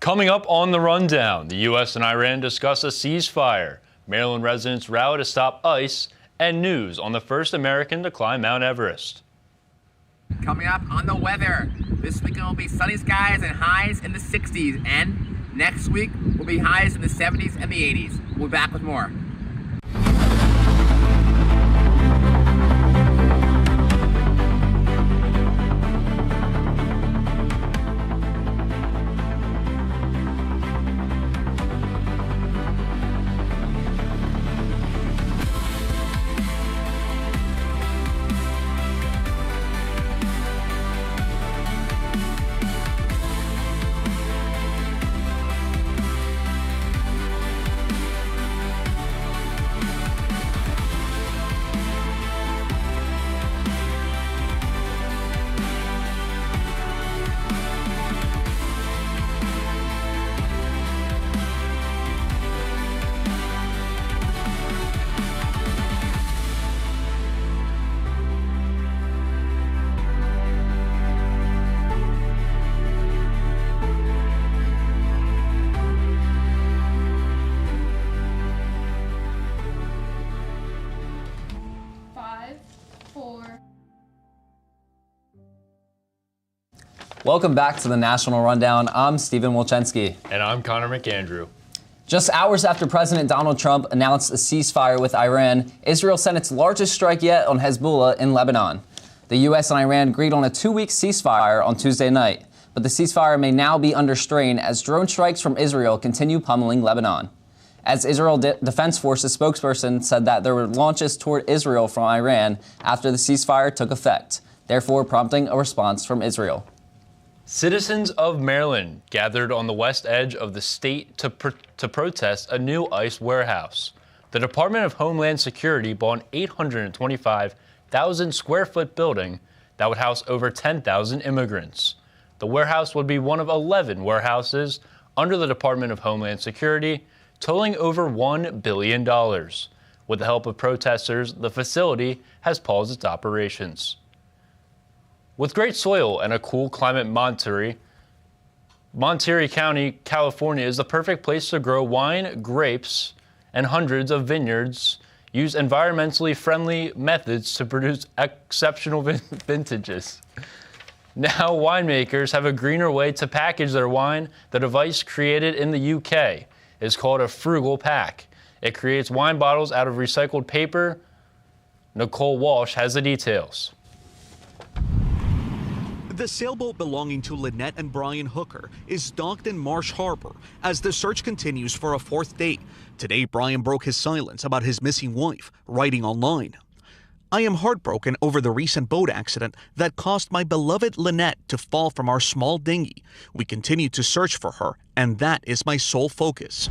Coming up on the rundown, the U.S. and Iran discuss a ceasefire, Maryland residents rally to stop ICE, and news on the first American to climb Mount Everest. Coming up on the weather, this weekend will be sunny skies and highs in the 60s, and next week will be highs in the 70s and the 80s. We'll be back with more. Welcome back to the National Rundown. I'm Stephen Wolchensky. And I'm Connor McAndrew. Just hours after President Donald Trump announced a ceasefire with Iran, Israel sent its largest strike yet on Hezbollah in Lebanon. The U.S. and Iran agreed on a 2-week ceasefire on Tuesday night, but the ceasefire may now be under strain as drone strikes from Israel continue pummeling Lebanon. As Israel Defense Forces spokesperson said that there were launches toward Israel from Iran after the ceasefire took effect, therefore prompting a response from Israel. Citizens of Maryland gathered on the west edge of the state to protest a new ICE warehouse. The Department of Homeland Security bought an 825,000 square foot building that would house over 10,000 immigrants. The warehouse would be one of 11 warehouses under the Department of Homeland Security, totaling over $1 billion. With the help of protesters, the facility has paused its operations. With great soil and a cool climate, Monterey County, California is the perfect place to grow wine, grapes, and hundreds of vineyards use environmentally friendly methods to produce exceptional vintages. Now winemakers have a greener way to package their wine. The device created in the UK is called a frugal pack. It creates wine bottles out of recycled paper. Nicole Walsh has the details. The sailboat belonging to Lynette and Brian Hooker is docked in Marsh Harbor as the search continues for a 4th day. Today, Brian broke his silence about his missing wife, writing online, "I am heartbroken over the recent boat accident that caused my beloved Lynette to fall from our small dinghy. We continue to search for her, and that is my sole focus."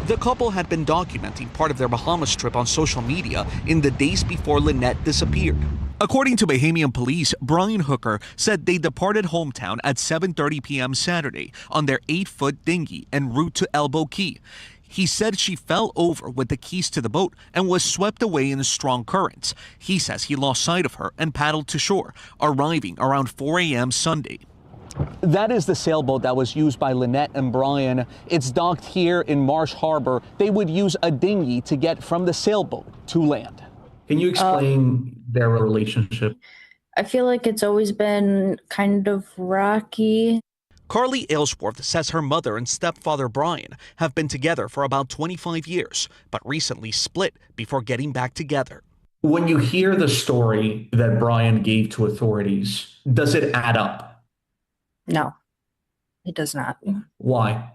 The couple had been documenting part of their Bahamas trip on social media in the days before Lynette disappeared. According to Bahamian police, Brian Hooker said they departed hometown at 7:30 p.m. Saturday on their 8-foot dinghy en route to Elbow Key. He said she fell over with the keys to the boat and was swept away in strong currents. He says he lost sight of her and paddled to shore, arriving around 4 a.m. Sunday. That is the sailboat that was used by Lynette and Brian. It's docked here in Marsh Harbor. They would use a dinghy to get from the sailboat to land. Can you explain their relationship? I feel like it's always been kind of rocky. Carly Aylesworth says her mother and stepfather Brian have been together for about 25 years, but recently split before getting back together. When you hear the story that Brian gave to authorities, does it add up? No, it does not. Why?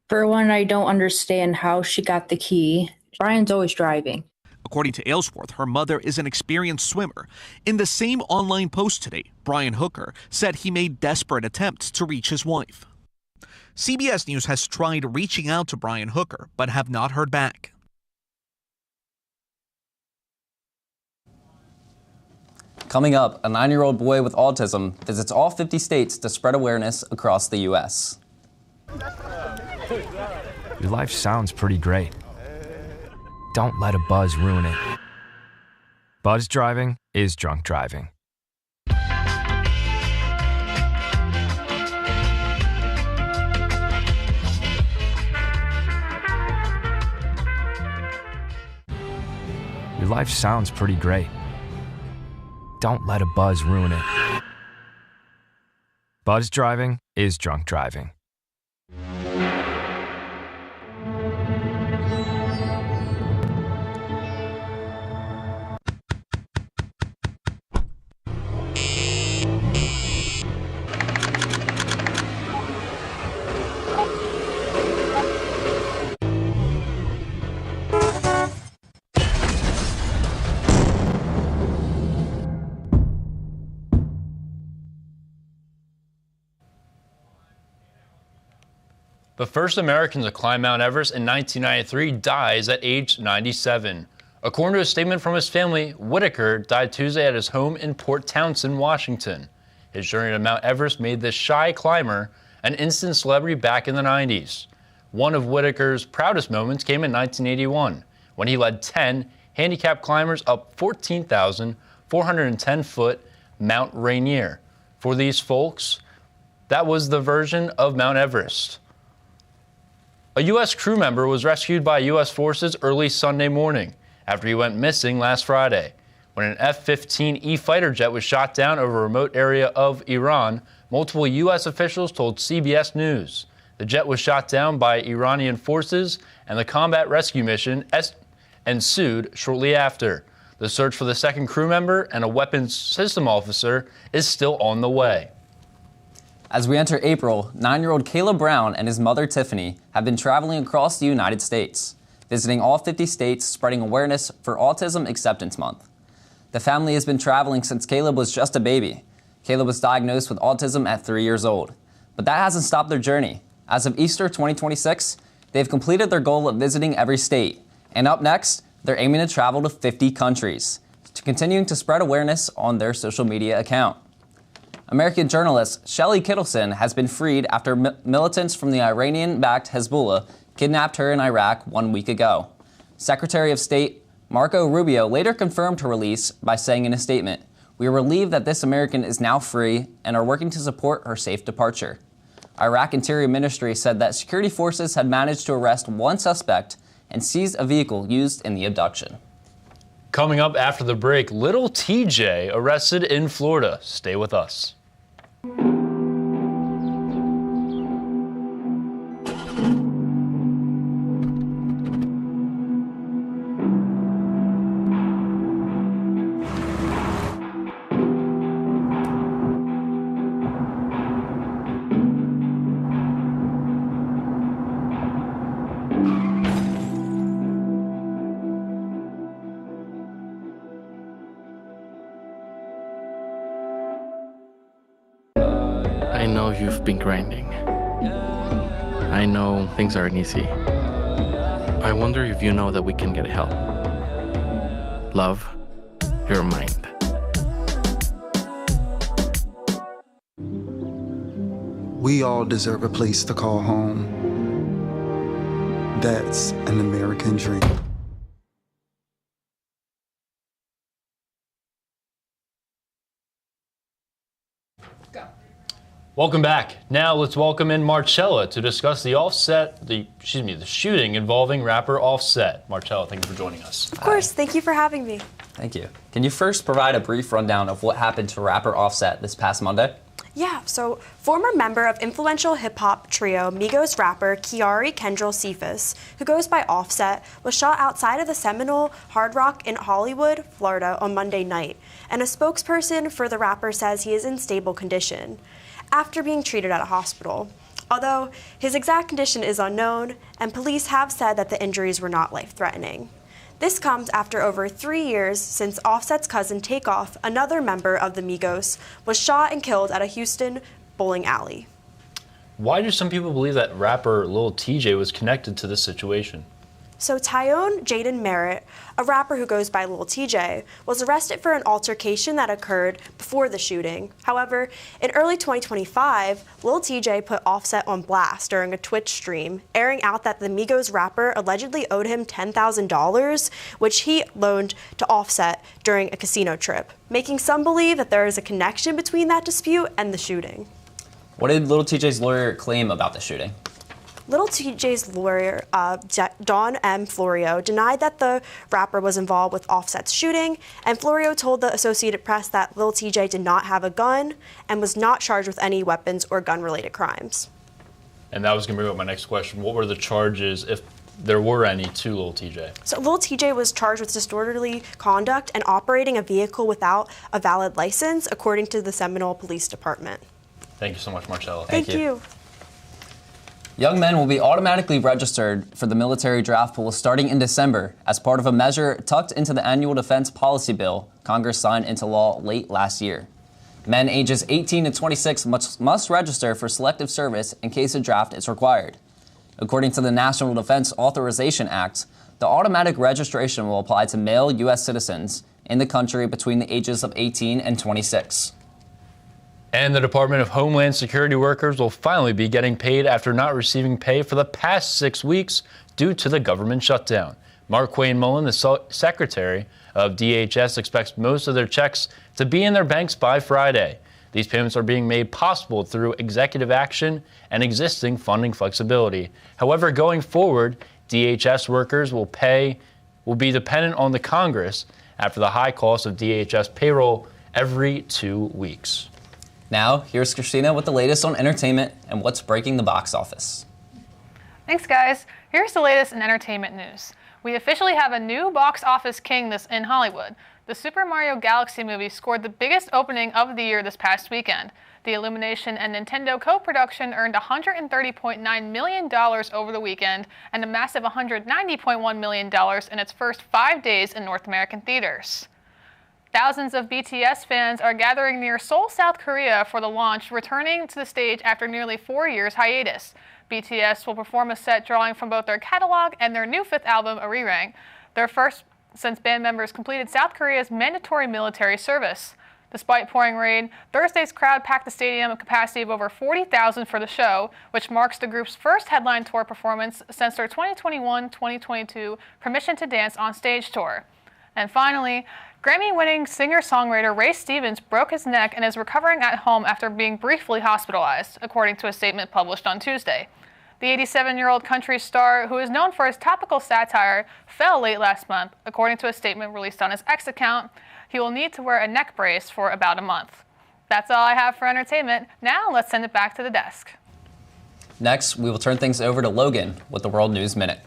For one, I don't understand how she got the key. Brian's always driving. According to Aylesworth, her mother is an experienced swimmer. In the same online post today, Brian Hooker said he made desperate attempts to reach his wife. CBS News has tried reaching out to Brian Hooker, but have not heard back. Coming up, a 9-year-old boy with autism visits all 50 states to spread awareness across the U.S. Your life sounds pretty great. Don't let a buzz ruin it. Buzz driving is drunk driving. life sounds pretty great. Don't let a buzz ruin it. Buzz driving is drunk driving. The first American to climb Mount Everest in 1993 dies at age 97. According to a statement from his family, Whitaker died Tuesday at his home in Port Townsend, Washington. His journey to Mount Everest made this shy climber an instant celebrity back in the 90s. One of Whitaker's proudest moments came in 1981, when he led 10 handicapped climbers up 14,410-foot Mount Rainier. For these folks, that was the version of Mount Everest. A U.S. crew member was rescued by U.S. forces early Sunday morning after he went missing last Friday. When an F-15E fighter jet was shot down over a remote area of Iran, multiple U.S. officials told CBS News. The jet was shot down by Iranian forces, and the combat rescue mission ensued shortly after. The search for the second crew member and a weapons system officer is still on the way. As we enter April, 9-year-old Caleb Brown and his mother Tiffany have been traveling across the United States, visiting all 50 states, spreading awareness for Autism Acceptance Month. The family has been traveling since Caleb was just a baby. Caleb was diagnosed with autism at 3 years old, but that hasn't stopped their journey. As of Easter 2026, they've completed their goal of visiting every state, and up next, they're aiming to travel to 50 countries, continuing to spread awareness on their social media account. American journalist Shelley Kittleson has been freed after militants from the Iranian-backed Hezbollah kidnapped her in Iraq 1 week ago. Secretary of State Marco Rubio later confirmed her release by saying in a statement, "We are relieved that this American is now free and are working to support her safe departure." Iraq Interior Ministry said that security forces had managed to arrest one suspect and seized a vehicle used in the abduction. Coming up after the break, little TJ arrested in Florida. Stay with us. I know you've been grinding. I know things aren't easy. I wonder if you know that we can get help. Love your mind. We all deserve a place to call home. That's an American dream. Welcome back. Now let's welcome in Marcella to discuss the shooting involving rapper Offset. Marcella, thank you for joining us. Of course, thank you for having me. Thank you. Can you first provide a brief rundown of what happened to rapper Offset this past Monday? Yeah, so former member of influential hip-hop trio Migos rapper Kiari Kendrell Cephas, who goes by Offset, was shot outside of the Seminole Hard Rock in Hollywood, Florida on Monday night, and a spokesperson for the rapper says he is in stable condition after being treated at a hospital. Although his exact condition is unknown, and police have said that the injuries were not life-threatening. This comes after over 3 years since Offset's cousin Takeoff, another member of the Migos, was shot and killed at a Houston bowling alley. Why do some people believe that rapper Lil TJ was connected to this situation? So Tyone Jaden Merritt, a rapper who goes by Lil TJ, was arrested for an altercation that occurred before the shooting. However, in early 2025, Lil TJ put Offset on blast during a Twitch stream, airing out that the Migos rapper allegedly owed him $10,000, which he loaned to Offset during a casino trip, making some believe that there is a connection between that dispute and the shooting. What did Lil TJ's lawyer claim about the shooting? Little TJ's lawyer, Dawn M. Florio, denied that the rapper was involved with Offset's shooting, and Florio told the Associated Press that Lil TJ did not have a gun and was not charged with any weapons or gun-related crimes. And that was going to bring up my next question. What were the charges, if there were any, to Lil TJ? So Lil TJ was charged with disorderly conduct and operating a vehicle without a valid license, according to the Seminole Police Department. Thank you so much, Marcella. Thank you. Young men will be automatically registered for the military draft pool starting in December as part of a measure tucked into the annual defense policy bill Congress signed into law late last year. Men ages 18 to 26 must register for selective service in case a draft is required. According to the National Defense Authorization Act, the automatic registration will apply to male U.S. citizens in the country between the ages of 18 and 26. And the Department of Homeland Security workers will finally be getting paid after not receiving pay for the past 6 weeks due to the government shutdown. Marquayne Mullen, the Secretary of DHS, expects most of their checks to be in their banks by Friday. These payments are being made possible through executive action and existing funding flexibility. However, going forward, DHS workers will be dependent on the Congress after the high cost of DHS payroll every 2 weeks. Now, here's Christina with the latest on entertainment and what's breaking the box office. Thanks, guys. Here's the latest in entertainment news. We officially have a new box office king in Hollywood. The Super Mario Galaxy movie scored the biggest opening of the year this past weekend. The Illumination and Nintendo co-production earned $130.9 million over the weekend and a massive $190.1 million in its first 5 days in North American theaters. Thousands of BTS fans are gathering near Seoul, South Korea for the launch, returning to the stage after nearly 4 years hiatus. BTS will perform a set drawing from both their catalog and their new fifth album, Arirang, their first since band members completed South Korea's mandatory military service. Despite pouring rain, Thursday's crowd packed the stadium a capacity of over 40,000 for the show, which marks the group's first headline tour performance since their 2021-2022 Permission to Dance on Stage tour. And finally, Grammy-winning singer-songwriter Ray Stevens broke his neck and is recovering at home after being briefly hospitalized, according to a statement published on Tuesday. The 87-year-old country star, who is known for his topical satire, fell late last month, according to a statement released on his X account. He will need to wear a neck brace for about a month. That's all I have for entertainment. Now let's send it back to the desk. Next, we will turn things over to Logan with the World News Minute.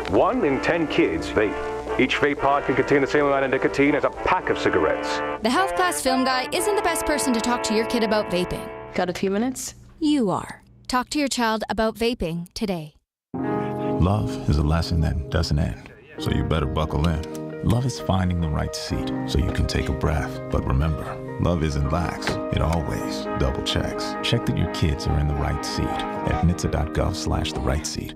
1 in 10 kids vape. Each vape pod can contain the same amount of nicotine as a pack of cigarettes. The health class film guy isn't the best person to talk to your kid about vaping. Got a few minutes? You are. Talk to your child about vaping today. Love is a lesson that doesn't end, so you better buckle in. Love is finding the right seat so you can take a breath. But remember, love isn't lax. It always double checks. Check that your kids are in the right seat at NHTSA.gov/the right seat.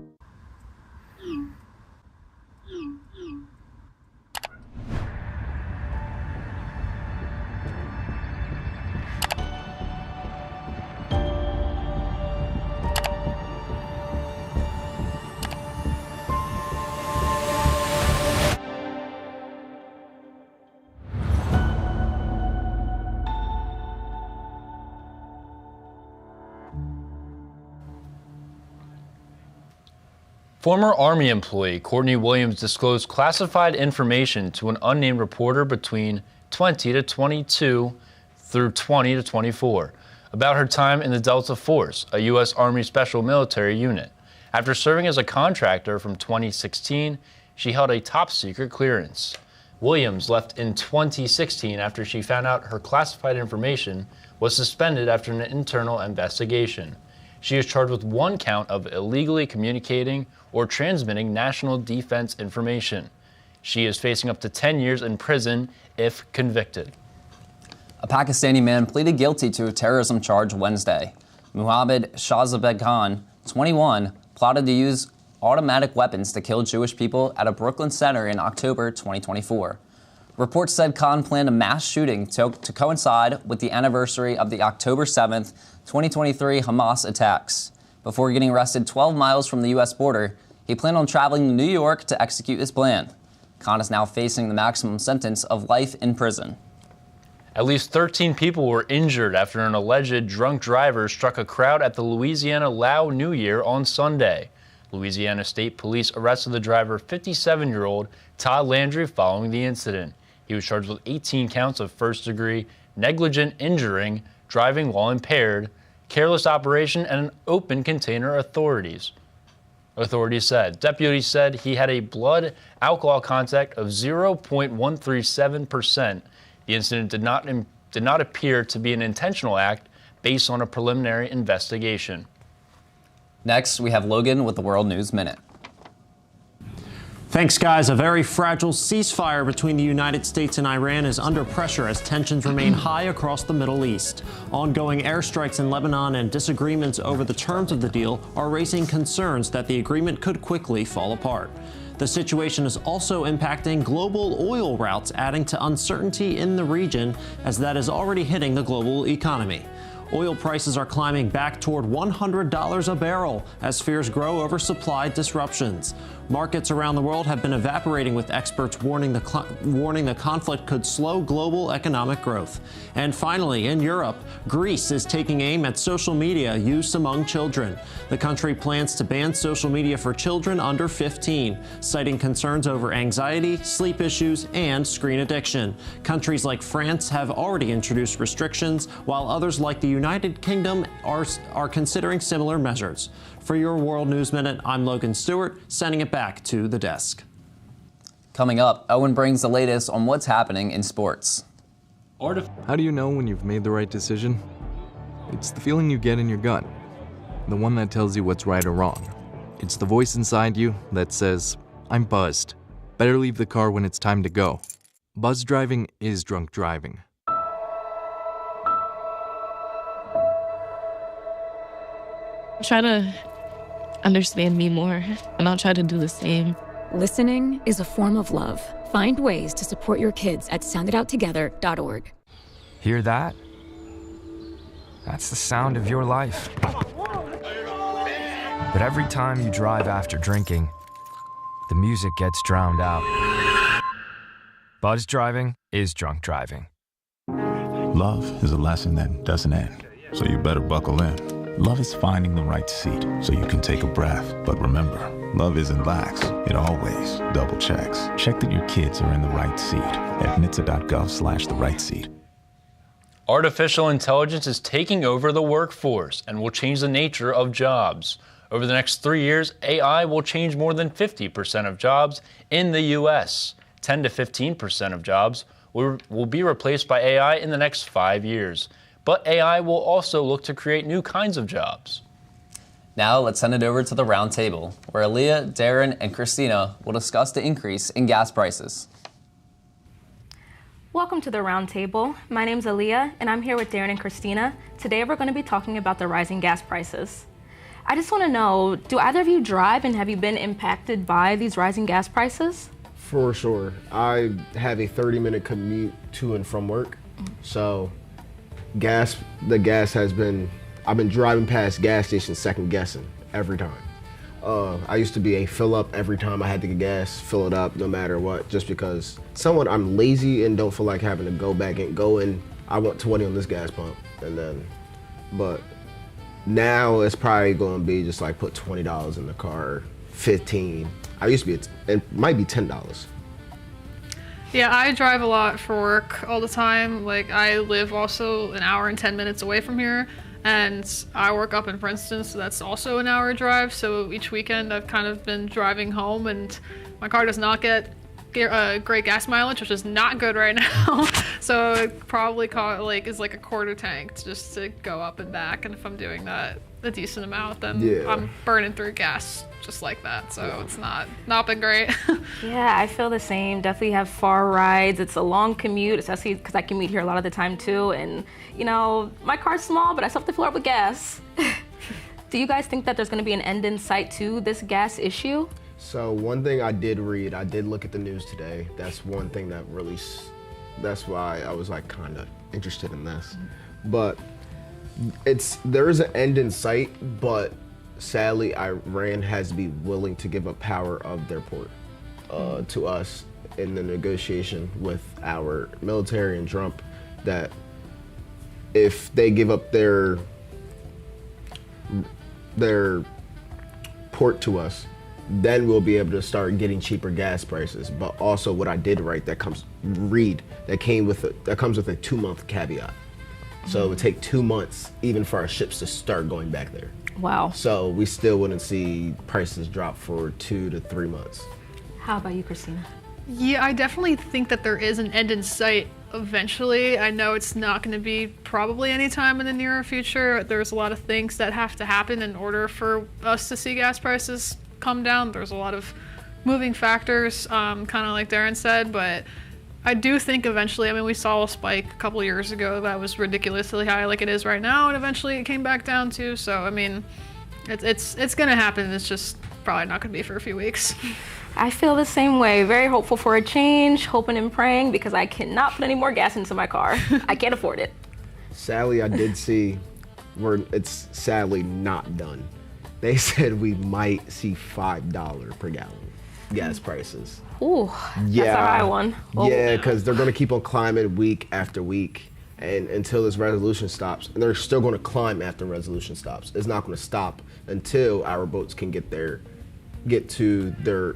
Former Army employee Courtney Williams disclosed classified information to an unnamed reporter between 2022 through 2024 about her time in the Delta Force, a U.S. Army Special Military Unit. After serving as a contractor from 2016, she held a top-secret clearance. Williams left in 2016 after she found out her classified information was suspended after an internal investigation. She is charged with 1 count of illegally communicating or transmitting national defense information. She is facing up to 10 years in prison if convicted. A Pakistani man pleaded guilty to a terrorism charge Wednesday. Muhammad Shahzabeh Khan, 21, plotted to use automatic weapons to kill Jewish people at a Brooklyn center in October 2024. Reports said Khan planned a mass shooting to coincide with the anniversary of the October 7th, 2023 Hamas attacks. Before getting arrested 12 miles from the U.S. border, he planned on traveling to New York to execute his plan. Khan is now facing the maximum sentence of life in prison. At least 13 people were injured after an alleged drunk driver struck a crowd at the Louisiana Lao New Year on Sunday. Louisiana State Police arrested the driver, 57-year-old Todd Landry, following the incident. He was charged with 18 counts of first-degree negligent injuring, driving while impaired, careless operation, and an open container, authorities said. Deputies said he had a blood alcohol content of 0.137%. The incident did not appear to be an intentional act based on a preliminary investigation. Next, we have Logan with the World News Minute. Thanks, guys. A very fragile ceasefire between the United States and Iran is under pressure as tensions remain high across the Middle East. Ongoing airstrikes in Lebanon and disagreements over the terms of the deal are raising concerns that the agreement could quickly fall apart. The situation is also impacting global oil routes, adding to uncertainty in the region as that is already hitting the global economy. Oil prices are climbing back toward $100 a barrel as fears grow over supply disruptions. Markets around the world have been evaporating, with experts warning the conflict could slow global economic growth. And finally, in Europe, Greece is taking aim at social media use among children. The country plans to ban social media for children under 15, citing concerns over anxiety, sleep issues, and screen addiction. Countries like France have already introduced restrictions, while others like the United Kingdom are considering similar measures. For your World News Minute, I'm Logan Stewart, sending it back to the desk. Coming up, Owen brings the latest on what's happening in sports. How do you know when you've made the right decision? It's the feeling you get in your gut, the one that tells you what's right or wrong. It's the voice inside you that says, I'm buzzed. Better leave the car when it's time to go. Buzz driving is drunk driving. Try to understand me more, and I'll try to do the same. Listening is a form of love. Find ways to support your kids at sounditouttogether.org. Hear that? That's the sound of your life. But every time you drive after drinking, the music gets drowned out. Buzz driving is drunk driving. Love is a lesson that doesn't end, so you better buckle in. Love is finding the right seat so you can take a breath. But remember, love isn't lax. It always double checks. Check that your kids are in the right seat at NHTSA.gov/the right seat. Artificial intelligence is taking over the workforce and will change the nature of jobs. Over the next 3 years, AI will change more than 50% of jobs in the U.S. 10 to 15% of jobs will be replaced by AI in the next 5 years. But AI will also look to create new kinds of jobs. Now let's send it over to the round table, where Aaliyah, Darren, and Christina will discuss the increase in gas prices. Welcome to the round table. My name's Aaliyah, and I'm here with Darren and Christina. Today we're going to be talking about the rising gas prices. I just want to know, do either of you drive, and have you been impacted by these rising gas prices? For sure. I have a 30-minute commute to and from work, so the gas has been, I've been driving past gas stations second guessing every time. I used to be a fill up every time I had to get gas, fill it up no matter what, just because I'm lazy and don't feel like having to go back and go in. I want 20 on this gas pump, but now it's probably going to be just like put $20 in the car, 15. I used to be, it might be $10. Yeah, I drive a lot for work all the time. Like, I live also an hour and 10 minutes away from here, and I work up in Princeton, so that's also an hour drive. So each weekend I've kind of been driving home, and my car does not get great gas mileage, which is not good right now. So it probably is like a quarter tank just to go up and back. And if I'm doing that a decent amount, then I'm burning through gas just like that. So it's not been great. Yeah, I feel the same. Definitely have far rides. It's a long commute, especially because I commute here a lot of the time too. And you know, my car's small, but I still have to fill up with gas. Do you guys think that there's going to be an end in sight to this gas issue? So one thing I did read, I did look at the news today. That's one thing that really, that's why I was like kind of interested in this. But there is an end in sight, but sadly Iran has to be willing to give up power of their port to us in the negotiation with our military and Trump. that if they give up their port to us, then we'll be able to start getting cheaper gas prices. But also what I did right that comes with a 2-month caveat. So it would take 2 months even for our ships to start going back there. Wow. So we still wouldn't see prices drop for 2 to 3 months. How about you, Christina? Yeah, I definitely think that there is an end in sight eventually. I know it's not going to be probably anytime in the near future. There's a lot of things that have to happen in order for us to see gas prices come down. There's a lot of moving factors, kind of like Darren said, but I do think eventually, I mean, we saw a spike a couple years ago that was ridiculously high like it is right now, and eventually it came back down too. So, I mean, it's going to happen. It's just probably not going to be for a few weeks. I feel the same way. Very hopeful for a change, hoping and praying, because I cannot put any more gas into my car. I can't afford it. Sadly, I did see where it's sadly not done. They said we might see $5 per gallon gas prices. Ooh, yeah, that's a high one. Oh. Yeah, because they're going to keep on climbing week after week, and until this resolution stops. And they're still going to climb after resolution stops. It's not going to stop until our boats can get to their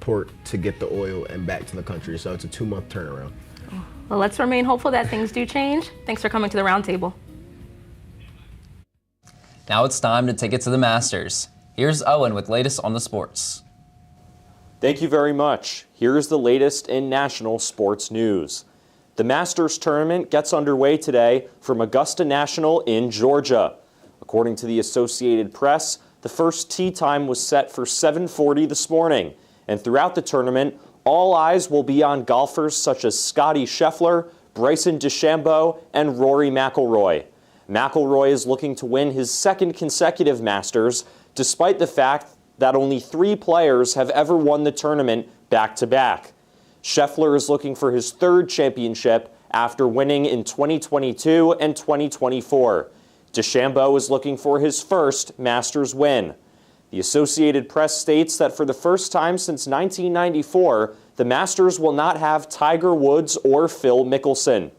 port to get the oil and back to the country. So it's a 2-month turnaround. Well, let's remain hopeful that things do change. Thanks for coming to the roundtable. Now it's time to take it to the Masters. Here's Owen with latest on the sports. Thank you very much. Here's the latest in national sports news. The Masters tournament gets underway today from Augusta National in Georgia. According to the Associated Press, the first tee time was set for 7:40 this morning, and throughout the tournament, all eyes will be on golfers such as Scottie Scheffler, Bryson DeChambeau, and Rory McIlroy. McIlroy is looking to win his second consecutive Masters, despite the fact that only 3 players have ever won the tournament back-to-back. Scheffler is looking for his 3rd championship after winning in 2022 and 2024. DeChambeau is looking for his first Masters win. The Associated Press states that for the first time since 1994, the Masters will not have Tiger Woods or Phil Mickelson.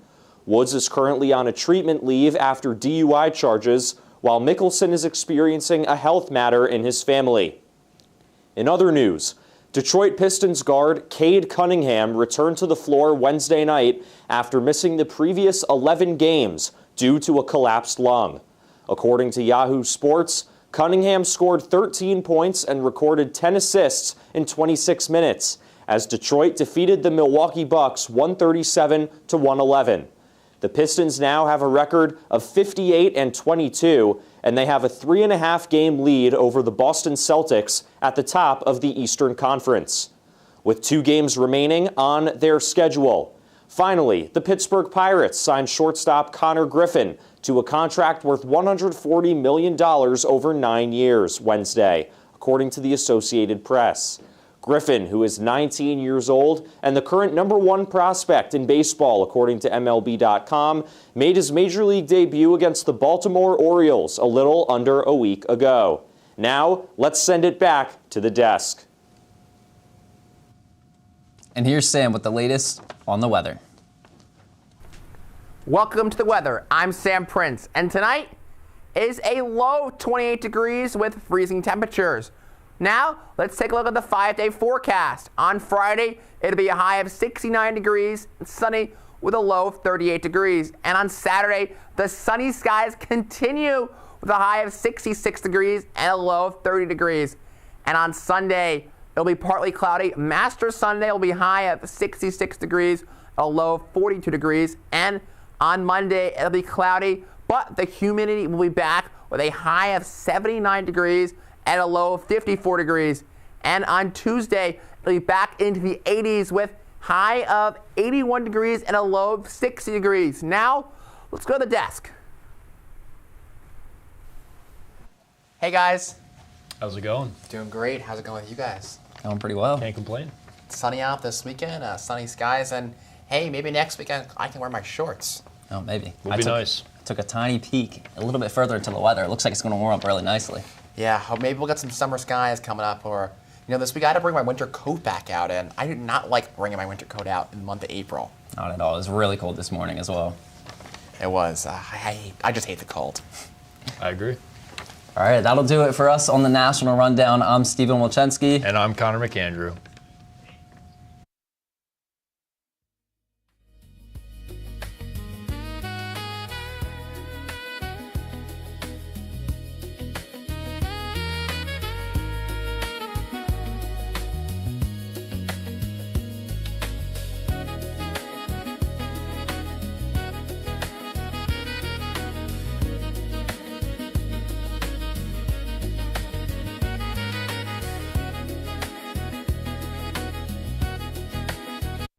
Woods is currently on a treatment leave after DUI charges, while Mickelson is experiencing a health matter in his family. In other news, Detroit Pistons guard Cade Cunningham returned to the floor Wednesday night after missing the previous 11 games due to a collapsed lung. According to Yahoo Sports, Cunningham scored 13 points and recorded 10 assists in 26 minutes as Detroit defeated the Milwaukee Bucks 137-111. The Pistons now have a record of 58-22, and they have a 3.5-game lead over the Boston Celtics at the top of the Eastern Conference, with 2 games remaining on their schedule. Finally, the Pittsburgh Pirates signed shortstop Connor Griffin to a contract worth $140 million over 9 years Wednesday, according to the Associated Press. Griffin, who is 19 years old and the current #1 prospect in baseball, according to MLB.com, made his Major League debut against the Baltimore Orioles a little under a week ago. Now, let's send it back to the desk. And here's Sam with the latest on the weather. Welcome to the weather. I'm Sam Prince, and tonight is a low 28 degrees with freezing temperatures. Now, let's take a look at the 5-day forecast. On Friday, it'll be a high of 69 degrees and sunny with a low of 38 degrees. And on Saturday, the sunny skies continue with a high of 66 degrees and a low of 30 degrees. And on Sunday, it'll be partly cloudy. Masters Sunday will be high of 66 degrees, a low of 42 degrees. And on Monday, it'll be cloudy, but the humidity will be back with a high of 79 degrees and a low of 54 degrees. And on Tuesday, it'll be back into the 80s with high of 81 degrees and a low of 60 degrees. Now, let's go to the desk. Hey guys. How's it going? Doing great. How's it going with you guys? Going pretty well. Can't complain. It's sunny out this weekend, sunny skies, and hey, maybe next weekend I can wear my shorts. Oh, maybe. Would be nice. I took a tiny peek a little bit further into the weather. It looks like it's going to warm up really nicely. Yeah, or maybe we'll get some summer skies coming up, or, you know, this week I had to bring my winter coat back out, and I do not like bringing my winter coat out in the month of April. Not at all. It was really cold this morning as well. It was. I just hate the cold. I agree. All right, that'll do it for us on the National Rundown. I'm Stephen Wilczynski. And I'm Connor McAndrew.